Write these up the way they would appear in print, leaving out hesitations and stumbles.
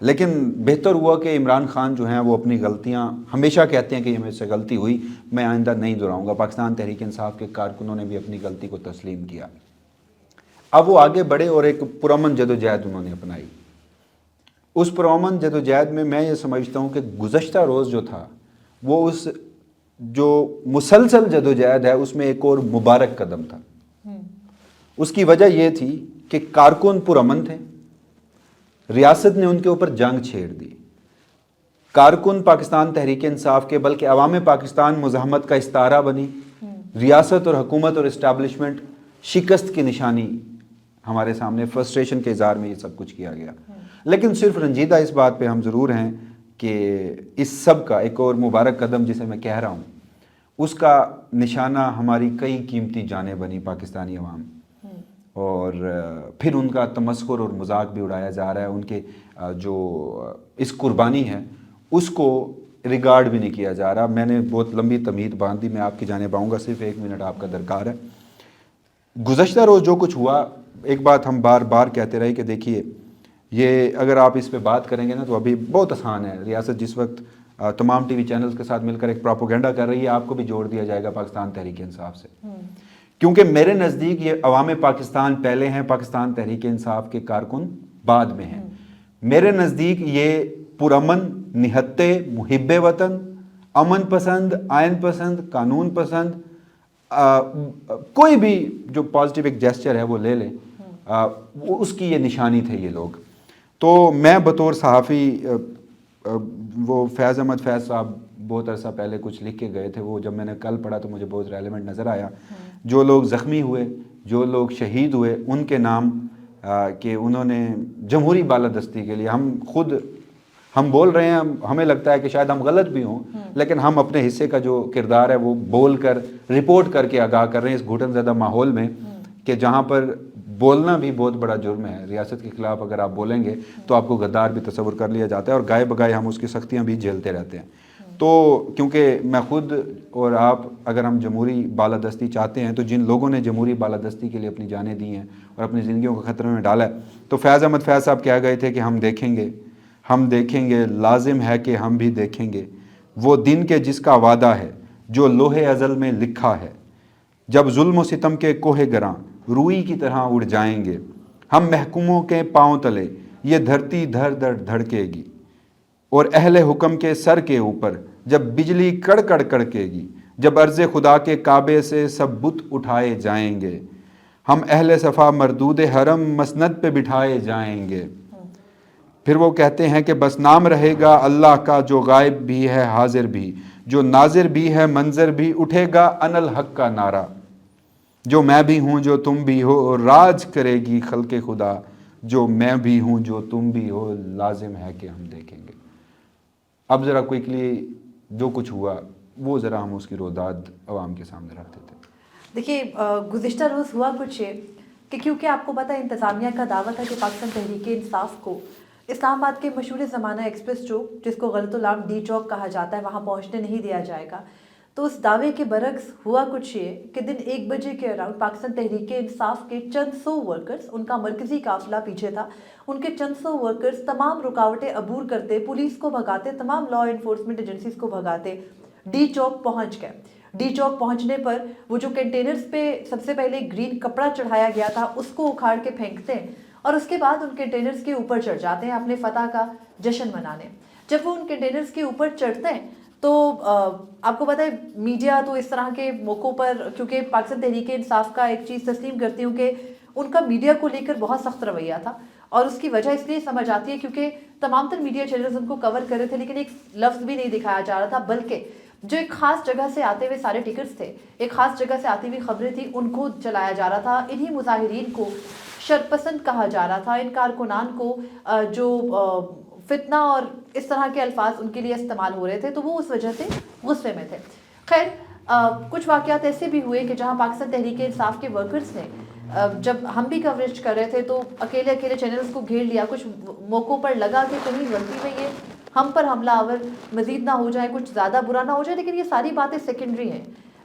لیکن بہتر ہوا کہ عمران خان جو ہیں وہ اپنی غلطیاں ہمیشہ کہتے ہیں کہ یہ میرے سے غلطی ہوئی، میں آئندہ نہیں دہراؤں گا۔ پاکستان تحریک انصاف کے کارکنوں نے بھی اپنی غلطی کو تسلیم کیا، اب وہ آگے بڑھے اور ایک پرامن جدوجہد انہوں نے اپنائی۔ اس پرامن جدوجہد میں یہ سمجھتا ہوں کہ گزشتہ روز جو تھا وہ اس جو مسلسل جدوجہد ہے اس میں ایک اور مبارک قدم تھا۔ اس کی وجہ یہ تھی کہ کارکن پرامن تھے، ریاست نے ان کے اوپر جنگ چھیڑ دی، کارکن پاکستان تحریک انصاف کے بلکہ عوام پاکستان مزاحمت کا استعارہ بنی، ریاست اور حکومت اور اسٹیبلشمنٹ شکست کی نشانی ہمارے سامنے، فرسٹریشن کے اظہار میں یہ سب کچھ کیا گیا۔ لیکن صرف رنجیدہ اس بات پہ ہم ضرور ہیں کہ اس سب کا ایک اور مبارک قدم جسے میں کہہ رہا ہوں، اس کا نشانہ ہماری کئی قیمتی جانیں بنی پاکستانی عوام، اور پھر ان کا تمسخر اور مذاق بھی اڑایا جا رہا ہے، ان کے جو اس قربانی ہے اس کو ریگارڈ بھی نہیں کیا جا رہا۔ میں نے بہت لمبی تمہید باندھ دی، میں آپ کی جانب آؤں گا، صرف 1 منٹ آپ کا درکار ہے۔ گزشتہ روز جو کچھ ہوا، ایک بات ہم بار بار کہتے رہے کہ دیکھیے یہ اگر آپ اس پہ بات کریں گے نا تو ابھی بہت آسان ہے، ریاست جس وقت تمام ٹی وی چینلز کے ساتھ مل کر ایک پروپیگنڈا کر رہی ہے، آپ کو بھی جوڑ دیا جائے گا پاکستان تحریک انصاف سے، کیونکہ میرے نزدیک یہ عوام پاکستان پہلے ہیں، پاکستان تحریک انصاف کے کارکن بعد میں ہیں۔ میرے نزدیک یہ پرامن، نہتے، محب وطن، امن پسند، آئین پسند، قانون پسند، کوئی بھی جو پازیٹیو ایک جیسچر ہے وہ لے لیں، اس کی یہ نشانی تھے یہ لوگ۔ تو میں بطور صحافی، وہ فیض احمد فیض صاحب بہت عرصہ پہلے کچھ لکھ کے گئے تھے، وہ جب میں نے کل پڑھا تو مجھے بہت ریلیونٹ نظر آیا۔ جو لوگ زخمی ہوئے، جو لوگ شہید ہوئے، ان کے نام کہ انہوں نے جمہوری بالادستی کے لیے، ہم بول رہے ہیں، ہمیں لگتا ہے کہ شاید ہم غلط بھی ہوں، لیکن ہم اپنے حصے کا جو کردار ہے وہ بول کر، رپورٹ کر کے آگاہ کر رہے ہیں اس گھٹن زدہ ماحول میں، کہ جہاں پر بولنا بھی بہت بڑا جرم ہے۔ ریاست کے خلاف اگر آپ بولیں گے تو آپ کو غدار بھی تصور کر لیا جاتا ہے، اور گائے بگائے ہم اس کی سختیاں بھی جھیلتے رہتے ہیں۔ تو کیونکہ میں خود اور آپ اگر ہم جمہوری بالادستی چاہتے ہیں تو جن لوگوں نے جمہوری بالادستی کے لیے اپنی جانیں دی ہیں اور اپنی زندگیوں کو خطرے میں ڈالا ہے، تو فیض احمد فیض صاحب کہہ گئے تھے کہ ہم دیکھیں گے، لازم ہے کہ ہم بھی دیکھیں گے وہ دن کے جس کا وعدہ ہے جو لوح ازل میں لکھا ہے، جب ظلم و ستم کے کوہ گراں روئی کی طرح اڑ جائیں گے، ہم محکوموں کے پاؤں تلے یہ دھرتی دھڑ دھڑ دھڑکے گی، اور اہل حکم کے سر کے اوپر جب بجلی کڑ کڑ کڑکے گی، جب عرض خدا کے کعبے سے سب بت اٹھائے جائیں گے، ہم اہل صفا مردود حرم مسند پہ بٹھائے جائیں گے۔ پھر وہ کہتے ہیں کہ بس نام رہے گا اللہ کا، جو غائب بھی ہے حاضر بھی، جو ناظر بھی ہے منظر بھی، اٹھے گا ان الحق کا نعرہ، جو میں بھی ہوں جو تم بھی ہو، اور راج کرے گی خلق خدا، جو میں بھی ہوں جو تم بھی ہو، لازم ہے کہ ہم دیکھیں گے۔ اب ذرا کوئکلی جو کچھ ہوا وہ ذرا ہم اس کی روداد عوام کے سامنے رکھ دیتے ہیں۔ دیکھیے گزشتہ روز ہوا کچھ ہے کہ کیونکہ آپ کو پتہ ہے انتظامیہ کا دعویٰ تھا کہ پاکستان تحریک انصاف کو اسلام آباد کے مشہور زمانہ ایکسپریس چوک، جس کو غلط العام ڈی چوک کہا جاتا ہے، وہاں پہنچنے نہیں دیا جائے گا۔ تو اس دعوے کے برعکس ہوا کچھ یہ کہ دن 1 بجے کے اراؤنڈ پاکستان تحریک انصاف کے چند سو ورکرز، ان کا مرکزی قافلہ پیچھے تھا، ان کے چند سو ورکرز تمام رکاوٹیں عبور کرتے، پولیس کو بھگاتے، تمام لا انفورسمنٹ ایجنسیز کو بھگاتے ڈی چوک پہنچ گئے۔ ڈی چوک پہنچنے پر وہ جو کنٹینرز پہ سب سے پہلے گرین کپڑا چڑھایا گیا تھا اس کو اکھاڑ کے پھینکتے ہیں، اور اس کے بعد ان کنٹینرز کے اوپر چڑھ جاتے ہیں اپنے فتح کا جشن منانے۔ جب وہ ان کنٹینرز کے اوپر چڑھتے ہیں تو آپ کو پتہ ہے میڈیا تو اس طرح کے موقعوں پر، کیونکہ پاکستان تحریک انصاف کا ایک چیز تسلیم کرتی ہوں کہ ان کا میڈیا کو لے کر بہت سخت رویہ تھا، اور اس کی وجہ اس لیے سمجھ آتی ہے کیونکہ تمام تر میڈیا چینلز ان کو کور کر رہے تھے، لیکن ایک لفظ بھی نہیں دکھایا جا رہا تھا، بلکہ جو ایک خاص جگہ سے آتے ہوئے سارے ٹکٹس تھے، ایک خاص جگہ سے آتی ہوئی خبریں تھیں، ان کو چلایا جا رہا تھا۔ انہی مظاہرین کو شرپسند کہا جا رہا تھا، ان کارکنان کو جو فتنہ اور اس طرح کے الفاظ ان کے لیے استعمال ہو رہے تھے، تو وہ اس وجہ سے غصے میں تھے۔ خیر کچھ واقعات ایسے بھی ہوئے کہ جہاں پاکستان تحریک انصاف کے ورکرز نے، جب ہم بھی کوریج کر رہے تھے تو اکیلے چینلز کو گھیر لیا، کچھ موقعوں پر لگا کہ کہیں غلطی میں یہ ہم پر حملہ آور مزید نہ ہو جائے، کچھ زیادہ برا نہ ہو جائے، لیکن یہ ساری باتیں سیکنڈری ہیں۔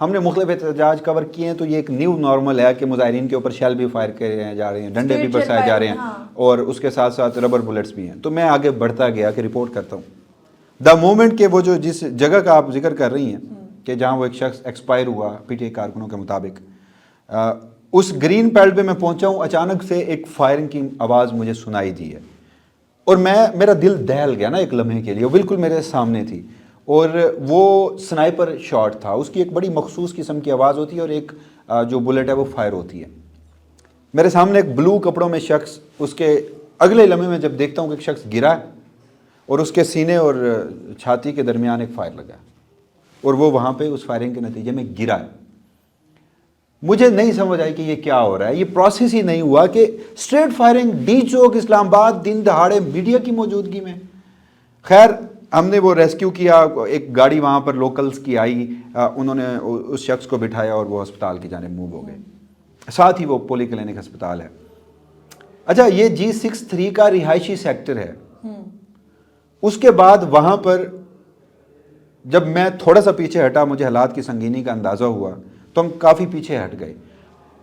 ہم نے مختلف احتجاج کور کیے ہیں تو یہ ایک نیو نارمل ہے کہ مظاہرین کے اوپر شیل بھی فائر کیے جا رہے ہیں, ڈنڈے بھی برسائے جا رہے ہیں, اور اس کے ساتھ ساتھ ربر بلٹس بھی ہیں. تو میں آگے بڑھتا گیا کہ رپورٹ کرتا ہوں دا مومنٹ کہ وہ جو جس جگہ کا آپ ذکر کر رہی ہیں کہ جہاں وہ ایک شخص ایکسپائر ہوا پی ٹی آئی کارکنوں کے مطابق, اس گرین بیلٹ پہ میں پہنچا ہوں, اچانک سے ایک فائرنگ کی آواز مجھے سنائی دی ہے, اور میرا دل دہل گیا نا ایک لمحے کے لیے. وہ بالکل میرے سامنے تھی اور وہ سنائپر شاٹ تھا. اس کی ایک بڑی مخصوص قسم کی آواز ہوتی ہے اور ایک جو بلٹ ہے وہ فائر ہوتی ہے. میرے سامنے ایک بلو کپڑوں میں شخص, اس کے اگلے لمحے میں جب دیکھتا ہوں کہ ایک شخص گرا ہے اور اس کے سینے اور چھاتی کے درمیان ایک فائر لگا اور وہ وہاں پہ اس فائرنگ کے نتیجے میں گرا ہے. مجھے نہیں سمجھ آئی کہ یہ کیا ہو رہا ہے. یہ پروسیس ہی نہیں ہوا کہ اسٹریٹ فائرنگ ڈی چوک اسلام آباد دن دہاڑے میڈیا کی موجودگی میں. خیر ہم نے وہ ریسکیو کیا, ایک گاڑی وہاں پر لوکلز کی آئی, انہوں نے اس شخص کو بٹھایا اور وہ ہسپتال کی جانب موو ہو گئے. ساتھ ہی وہ پولی کلینک ہسپتال ہے. اچھا یہ G63 کا رہائشی سیکٹر ہے. اس کے بعد وہاں پر جب میں تھوڑا سا پیچھے ہٹا, مجھے حالات کی سنگینی کا اندازہ ہوا تو ہم کافی پیچھے ہٹ گئے.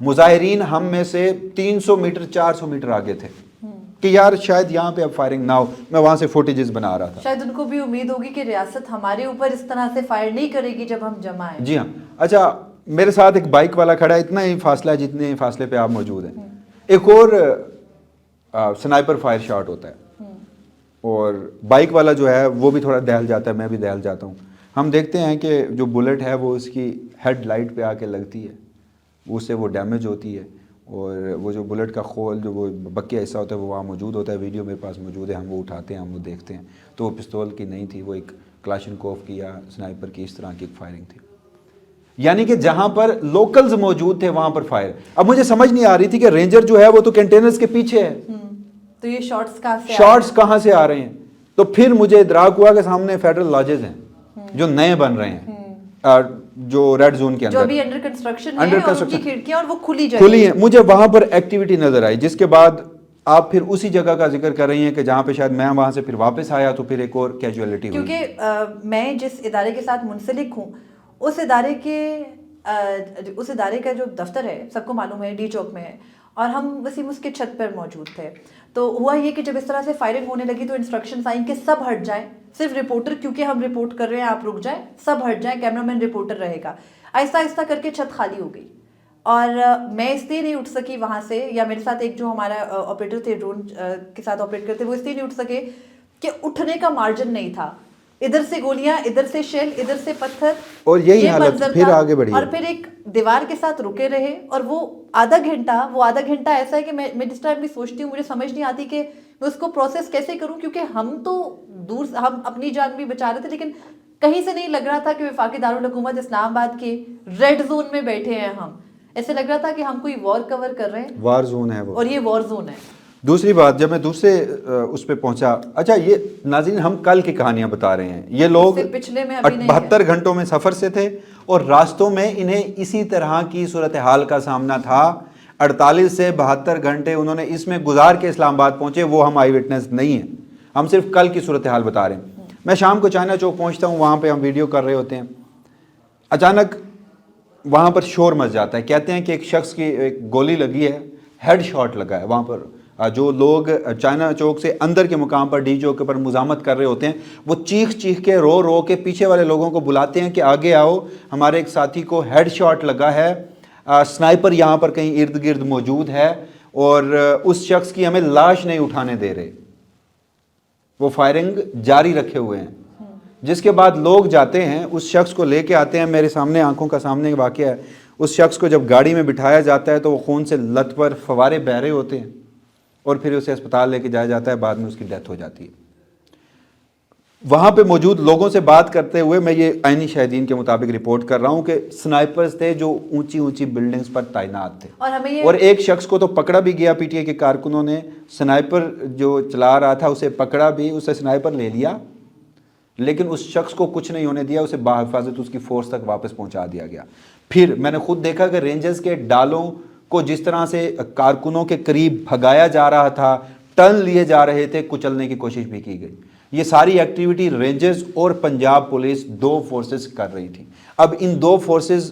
مظاہرین ہم میں سے 300 میٹر 400 میٹر آگے تھے کہ یار شاید یہاں پہ اب فائرنگ نہ ہو. میں وہاں سے فوٹیجز بنا رہا تھا. شاید ان کو بھی امید ہوگی کہ ریاست ہمارے اوپر اس طرح سے فائر نہیں کرے گی جب ہم جمع ہیں. جی ہاں. اچھا میرے ساتھ ایک بائک والا کھڑا ہے, اتنا ہی فاصلہ ہے جتنے فاصلے پہ آپ موجود ہیں. ایک اور سنائپر فائر شاٹ ہوتا ہے اور بائک والا جو ہے وہ بھی تھوڑا دہل جاتا ہے, میں بھی دہل جاتا ہوں. ہم دیکھتے ہیں کہ جو بلٹ ہے وہ اس کی ہیڈ لائٹ پہ آ کے لگتی ہے, اس سے وہ ڈیمیج ہوتی ہے, اور وہ جو بلٹ کا خول جو وہ بقیہ حصہ ہوتا ہے وہ وہاں موجود ہوتا ہے. ویڈیو میرے پاس موجود ہے, ہم وہ اٹھاتے ہیں, ہم وہ دیکھتے ہیں. تو وہ پستول کی نہیں تھی, وہ ایک کلاشنکوف کی یا سنائپر کی اس طرح کی ایک فائرنگ تھی. یعنی کہ جہاں پر لوکلز موجود تھے وہاں پر فائر. اب مجھے سمجھ نہیں آ رہی تھی کہ رینجر جو ہے وہ تو کنٹینرز کے پیچھے ہے, تو یہ شارٹس کہاں سے آ رہے ہیں. تو پھر مجھے ادراک ہوا کہ سامنے فیڈرل لاجز ہیں جو نئے بن رہے ہیں, جو ریڈ زون کے اندر جو بھی انڈر کنسٹرکشن ہیں, اور ان کی کھڑکیاں اور وہ کھلی ہیں. مجھے وہاں پر ایکٹیویٹی نظر آئی, جس کے بعد آپ پھر اسی جگہ کا ذکر کر رہی ہیں کہ جہاں پہ شاید میں وہاں سے پھر واپس آیا تو پھر ایک اور کیجویلٹی ہوئی. کیونکہ میں جس ادارے کے ساتھ منسلک ہوں اس ادارے کا جو دفتر ہے سب کو معلوم ہے ڈی چوک میں ہے, اور ہم وسیم اس کے چھت پر موجود تھے. تو ہوا یہ کہ جب اس طرح سے فائرنگ ہونے لگی تو انسٹرکشنز آئیں کہ سب ہٹ جائیں, صرف رپورٹر, کیونکہ ہم رپورٹ کر رہے ہیں آپ رک جائیں, سب ہٹ جائیں, کیمرہ مین رپورٹر رہے گا. آہستہ آہستہ کر کے چھت خالی ہو گئی اور میں اس لیے نہیں اٹھ سکی وہاں سے, یا میرے ساتھ ایک جو ہمارا آپریٹر تھے ڈرون کے ساتھ آپریٹ کرتے, وہ اس لیے نہیں اٹھ سکے کہ اٹھنے کا مارجن نہیں تھا. ادھر سے گولیاں, ادھر سے شیل, ادھر سے پتھر, اور یہی حالت پھر آگے بڑھی, اور پھر ایک دیوار کے ساتھ رکے رہے. اور وہ آدھا گھنٹہ ایسا ہے کہ میں جس ٹائم بھی سوچتی ہوں مجھے سمجھ نہیں آتی کہ میں اس کو پروسیس کیسے کروں, کیونکہ ہم تو دور, ہم اپنی جان بھی بچا رہے تھے, لیکن کہیں سے نہیں لگ رہا تھا کہ وفاقی دارالحکومت اسلام آباد کے ریڈ زون میں بیٹھے ہیں ہم. ایسے لگ رہا تھا کہ ہم کوئی وار کور کر رہے ہیں, وار زون ہے وہ, اور یہ وار زون ہے. دوسری بات جب میں دوسرے اس پہ پہنچا, اچھا یہ ناظرین ہم کل کی کہانیاں بتا رہے ہیں, یہ لوگ 72 گھنٹوں میں سفر سے تھے اور راستوں میں انہیں اسی طرح کی صورتحال کا سامنا تھا. 48 سے 72 گھنٹے انہوں نے اس میں گزار کے اسلام آباد پہنچے. وہ ہم آئی وٹنس نہیں ہیں, ہم صرف کل کی صورتحال بتا رہے ہیں. میں شام کو چائنا چوک پہنچتا ہوں, وہاں پہ ہم ویڈیو کر رہے ہوتے ہیں, اچانک وہاں پر شور مچ جاتا ہے. کہتے ہیں کہ ایک شخص کی ایک گولی لگی ہے, ہیڈ شاٹ لگا ہے. وہاں پر جو لوگ چائنا چوک سے اندر کے مقام پر ڈی چوک پر مزاحمت کر رہے ہوتے ہیں, وہ چیخ کے رو کے پیچھے والے لوگوں کو بلاتے ہیں کہ آگے آؤ, ہمارے ایک ساتھی کو ہیڈ شاٹ لگا ہے, سنائپر یہاں پر کہیں ارد گرد موجود ہے اور اس شخص کی ہمیں لاش نہیں اٹھانے دے رہے. وہ فائرنگ جاری رکھے ہوئے ہیں. جس کے بعد لوگ جاتے ہیں, اس شخص کو لے کے آتے ہیں. میرے سامنے آنکھوں کا سامنے واقعہ ہے. اس شخص کو جب گاڑی میں بٹھایا جاتا ہے تو وہ خون سے لت پر فوارے بہ رہے ہوتے ہیں اور پھر اسے اسپتال لے کے جایا جاتا ہے. بعد میں اس کی ڈیتھ ہو جاتی ہے. وہاں پہ موجود لوگوں سے بات کرتے ہوئے میں یہ عینی شاہدین کے مطابق رپورٹ کر رہا ہوں کہ سنائپرز تھے جو اونچی بلڈنگز پر تعینات تھے, اور ایک شخص کو تو پکڑا بھی گیا. پی ٹی آئی کے کارکنوں نے سنائپر جو چلا رہا تھا اسے پکڑا بھی, اسے سنائپر لے لیا, لیکن اس شخص کو کچھ نہیں ہونے دیا. اسے بحفاظت اس کی فورس تک واپس پہنچا دیا گیا. پھر میں نے خود دیکھا کہ رینجرز کے ڈالوں کو جس طرح سے کارکنوں کے قریب بھگایا جا رہا تھا, ٹرن لیے جا رہے تھے, کچلنے کی کوشش بھی کی گئی. یہ ساری ایکٹیویٹی رینجرز اور پنجاب پولیس 2 فورسز کر رہی تھی. اب ان 2 فورسز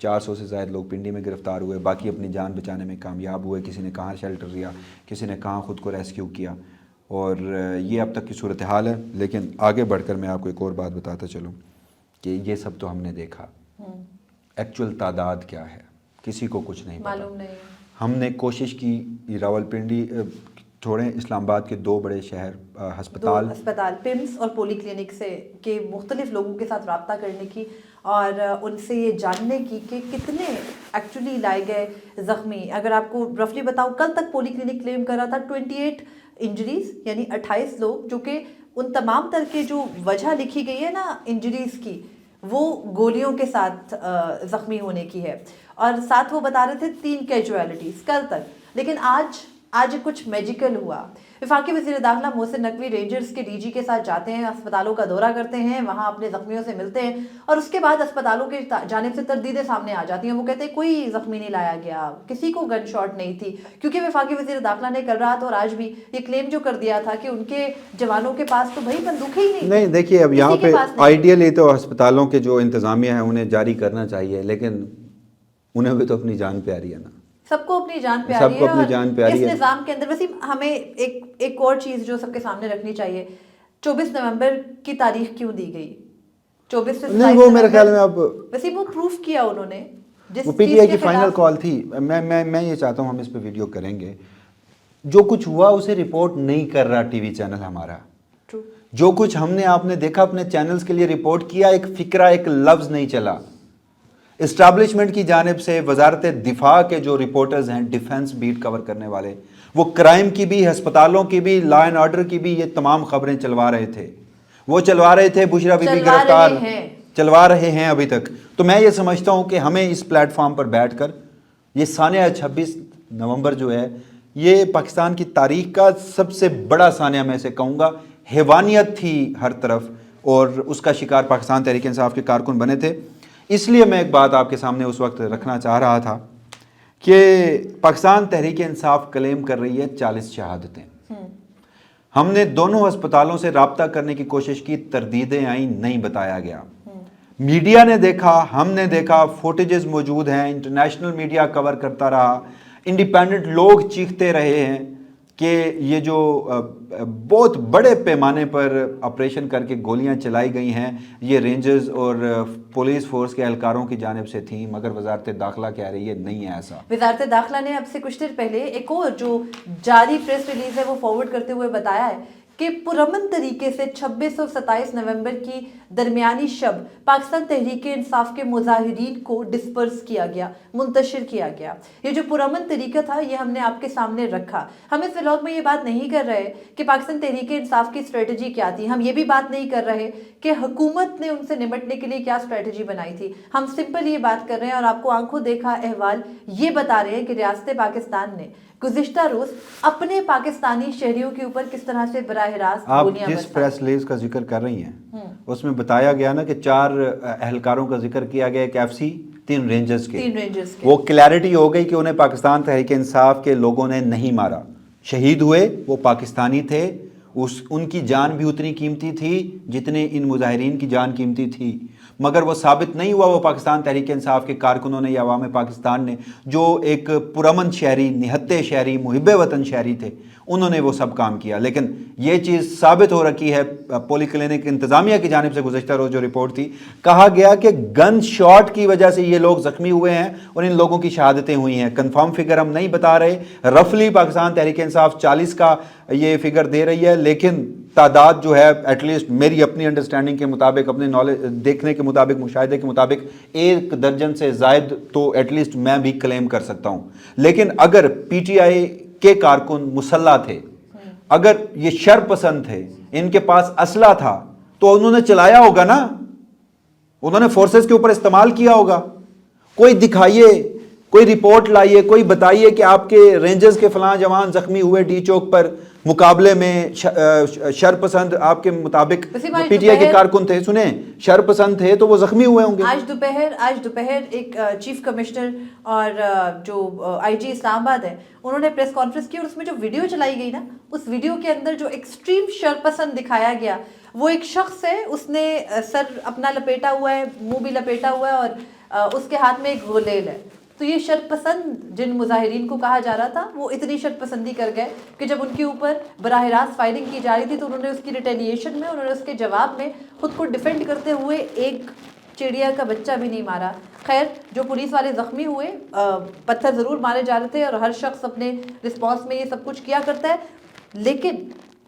400 سے زائد لوگ پنڈی میں گرفتار ہوئے, باقی اپنی جان بچانے میں کامیاب ہوئے, کسی نے کہاں شیلٹر لیا, کسی نے کہاں خود کو ریسکیو کیا, اور یہ اب تک کی صورتحال ہے. لیکن آگے بڑھ کر میں آپ کو ایک اور بات بتاتا چلوں کہ یہ سب تو ہم نے دیکھا, ایکچوئل تعداد کیا ہے کسی کو کچھ نہیں معلوم نہیں. ہم نے کوشش کی راولپنڈی چھوڑیں, اسلام آباد کے 2 بڑے شہر ہسپتال پمس اور پولی کلینک سے کے مختلف لوگوں کے ساتھ رابطہ کرنے کی اور ان سے یہ جاننے کی کہ کتنے ایکچولی لائے گئے زخمی. اگر آپ کو رفلی بتاؤں, کل تک پولی کلینک کلیم کر رہا تھا 28 انجریز, یعنی 28 لوگ, جو کہ ان تمام تر کے جو وجہ لکھی گئی ہے نا انجریز کی, وہ گولیوں کے ساتھ زخمی ہونے کی ہے, اور ساتھ وہ بتا رہے تھے 3 کیجویلٹیز کل تک. لیکن آج کچھ میجیکل ہوا. وفاقی وزیر داخلہ محسن نقوی رینجرز کے ڈی جی کے ساتھ جاتے ہیں, اسپتالوں کا دورہ کرتے ہیں, وہاں اپنے زخمیوں سے ملتے ہیں, اور اس کے بعد اسپتالوں کی جانب سے تردیدیں سامنے آ جاتی ہیں. وہ کہتے ہیں کوئی زخمی نہیں لایا گیا, کسی کو گن شاٹ نہیں تھی, کیونکہ وفاقی وزیر داخلہ نے کل رات اور آج بھی یہ کلیم جو کر دیا تھا کہ ان کے جوانوں کے پاس تو بھائی بندوقیں ہی نہیں. دیکھیے اب یہاں پہ آئیڈیلی تو ہسپتالوں کے جو انتظامیہ ہے انہیں جاری کرنا چاہیے, لیکن انہیں بھی تو اپنی جان پیاری ہے نا, سب کو اپنی جان پیاری ہے. سب کو اپنی جان پیاری ہے. اس نظام کے اندر ویسے ہمیں ایک اور چیز جو سب کے سامنے رکھنی چاہیے, 24 نومبر کی تاریخ کیوں دی گئی؟ 24 سے نہیں, وہ میرے خیال میں اب ویسے وہ پروف کیا انہوں نے, وہ پی ٹی آئی کی فائنل کال تھی. میں یہ چاہتا ہوں ہم اس پہ ویڈیو کریں گے. جو کچھ ہوا اسے رپورٹ نہیں کر رہا ٹی وی چینل ہمارا. جو کچھ ہم نے آپ نے دیکھا اپنے چینلز کے لیے رپورٹ کیا, ایک فکرہ ایک لفظ نہیں چلا. اسٹیبلشمنٹ کی جانب سے وزارت دفاع کے جو رپورٹرز ہیں, ڈیفنس بیٹ کور کرنے والے, وہ کرائم کی بھی, ہسپتالوں کی بھی, لا اینڈ آرڈر کی بھی یہ تمام خبریں چلوا رہے تھے. وہ چلوا رہے تھے بشرا بی بی گرفتار, چلوا رہے ہیں ابھی تک. تو میں یہ سمجھتا ہوں کہ ہمیں اس پلیٹ فارم پر بیٹھ کر یہ سانحہ 26 نومبر جو ہے, یہ پاکستان کی تاریخ کا سب سے بڑا سانحہ میں سے کہوں گا. حیوانیت تھی ہر طرف, اور اس کا شکار پاکستان تحریک انصاف کے کارکن بنے تھے. اس لیے میں ایک بات آپ کے سامنے اس وقت رکھنا چاہ رہا تھا کہ پاکستان تحریک انصاف کلیم کر رہی ہے 40 شہادتیں. ہم نے دونوں ہسپتالوں سے رابطہ کرنے کی کوشش کی, تردیدیں آئیں, نہیں بتایا گیا. میڈیا نے دیکھا, ہم نے دیکھا, فوٹیجز موجود ہیں, انٹرنیشنل میڈیا کور کرتا رہا, انڈیپینڈنٹ لوگ چیختے رہے ہیں کہ یہ جو بہت بڑے پیمانے پر آپریشن کر کے گولیاں چلائی گئی ہیں یہ رینجرز اور پولیس فورس کے اہلکاروں کی جانب سے تھیں, مگر وزارت داخلہ کہہ رہی ہے نہیں ہے ایسا. وزارت داخلہ نے اب سے کچھ دیر پہلے ایک اور جو جاری پریس ریلیز ہے وہ فارورڈ کرتے ہوئے بتایا ہے کہ پرامن طریقے سے 26 اور 27 نومبر کی درمیانی شب پاکستان تحریک انصاف کے مظاہرین کو ڈسپرس کیا گیا, منتشر کیا گیا. یہ جو پرامن طریقہ تھا یہ ہم نے آپ کے سامنے رکھا. ہم اس ولاگ میں یہ بات نہیں کر رہے کہ پاکستان تحریک انصاف کی اسٹریٹجی کیا تھی, ہم یہ بھی بات نہیں کر رہے کہ حکومت نے ان سے نمٹنے کے لیے کیا اسٹریٹجی بنائی تھی. ہم سمپل یہ بات کر رہے ہیں اور آپ کو آنکھوں دیکھا احوال یہ بتا رہے ہیں کہ ریاست پاکستان نے گزشتہ روز اپنے پاکستانی شہریوں کے اوپر کس طرح سے براہ راست گولیاں برسا. آپ جس پریس ریلیز کا ذکر کر رہی ہیں اس میں بتایا گیا نا کہ 4 اہلکاروں کا ذکر کیا گیا, ایک ایف سی, 3 رینجرز کے. وہ کلیئرٹی ہو گئی کہ انہیں پاکستان تحریک انصاف کے لوگوں نے نہیں مارا, شہید ہوئے وہ پاکستانی تھے. ان کی جان بھی اتنی قیمتی تھی جتنے ان مظاہرین کی جان قیمتی تھی, مگر وہ ثابت نہیں ہوا وہ پاکستان تحریک انصاف کے کارکنوں نے یا عوام پاکستان نے, جو ایک پرامن شہری, نہتے شہری, محب وطن شہری تھے, انہوں نے وہ سب کام کیا. لیکن یہ چیز ثابت ہو رکھی ہے پولی کلینک انتظامیہ کی جانب سے گزشتہ روز جو رپورٹ تھی, کہا گیا کہ گن شاٹ کی وجہ سے یہ لوگ زخمی ہوئے ہیں اور ان لوگوں کی شہادتیں ہوئی ہیں. کنفرم فگر ہم نہیں بتا رہے, رفلی پاکستان تحریک انصاف 40 کا یہ فگر دے رہی ہے, لیکن تعداد جو ہے ایٹ لیسٹ میری اپنی انڈرسٹینڈنگ کے مطابق, اپنے نالج دیکھنے کے مطابق, مشاہدے کے مطابق 1 درجن سے زائد تو ایٹ لیسٹ میں بھی کلیم کر سکتا ہوں. لیکن اگر پی ٹی آئی کے کارکن مسلح تھے, اگر یہ شر پسند تھے, ان کے پاس اسلحہ تھا, تو انہوں نے چلایا ہوگا نا, انہوں نے فورسز کے اوپر استعمال کیا ہوگا. کوئی دکھائیے, کوئی رپورٹ لائیے, کوئی بتائیے کہ آپ کے رینجرز کے فلاں جوان زخمی ہوئے ڈی چوک پر, مقابلے میں شرپسند آپ کے مطابق پی ٹی آئی کے کارکن تھے, سنیں شرپسند تھے تو وہ زخمی ہوئے ہوں گے. آج دوپہر ایک چیف کمشنر اور جو آئی جی اسلام آباد ہے انہوں نے پریس کانفرنس کی, اور اس میں جو ویڈیو چلائی گئی نا, اس ویڈیو کے اندر جو ایکسٹریم شرپسند دکھایا گیا وہ ایک شخص ہے, اس نے سر اپنا لپیٹا ہوا ہے, منہ بھی لپیٹا ہوا ہے, اور اس کے ہاتھ میں ایک غلیل ہے. تو یہ شرط پسند جن مظاہرین کو کہا جا رہا تھا وہ اتنی شرط پسندی کر گئے کہ جب ان کے اوپر براہ راست فائرنگ کی جا رہی تھی تو انہوں نے اس کی ریٹیلیشن میں، انہوں نے اس کے جواب میں خود کو ڈیفینڈ کرتے ہوئے ایک چڑیا کا بچہ بھی نہیں مارا. خیر جو پولیس والے زخمی ہوئے، پتھر ضرور مارے جا رہے تھے اور ہر شخص اپنے رسپانس میں یہ سب کچھ کیا کرتا ہے، لیکن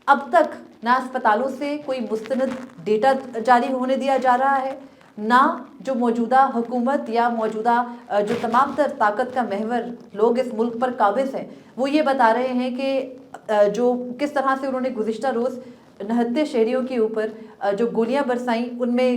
اب تک نہ اسپتالوں سے کوئی مستند ڈیٹا جاری ہونے دیا جا رہا ہے، نہ جو موجودہ حکومت یا موجودہ جو تمام تر طاقت کا محور لوگ اس ملک پر قابض ہیں وہ یہ بتا رہے ہیں کہ جو کس طرح سے انہوں نے گزشتہ روز 69 شہریوں کے اوپر جو گولیاں برسائیں ان میں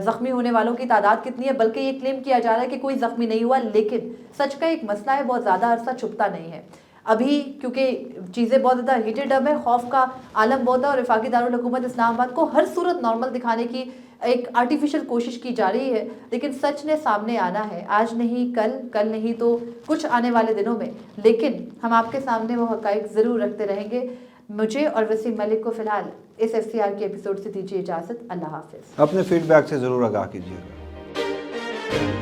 زخمی ہونے والوں کی تعداد کتنی ہے. بلکہ یہ کلیم کیا جا رہا ہے کہ کوئی زخمی نہیں ہوا، لیکن سچ کا ایک مسئلہ ہے، بہت زیادہ عرصہ چھپتا نہیں ہے. ابھی کیونکہ چیزیں بہت زیادہ ہیٹڈ اب ہے، خوف کا عالم بہت ہے اور وفاقی دارالحکومت اسلام آباد کو ہر صورت نارمل دکھانے کی ایک آرٹیفیشل کوشش کی جا رہی ہے، لیکن سچ نے سامنے آنا ہے. آج نہیں کل نہیں تو کچھ آنے والے دنوں میں، لیکن ہم آپ کے سامنے وہ حقائق ضرور رکھتے رہیں گے. مجھے اور وسیم ملک کو فی الحال اس FCR کے ایپیسوڈ سے دیجیے اجازت. اللہ حافظ. اپنے فیڈ بیک سے ضرور آگاہ کیجیے گا.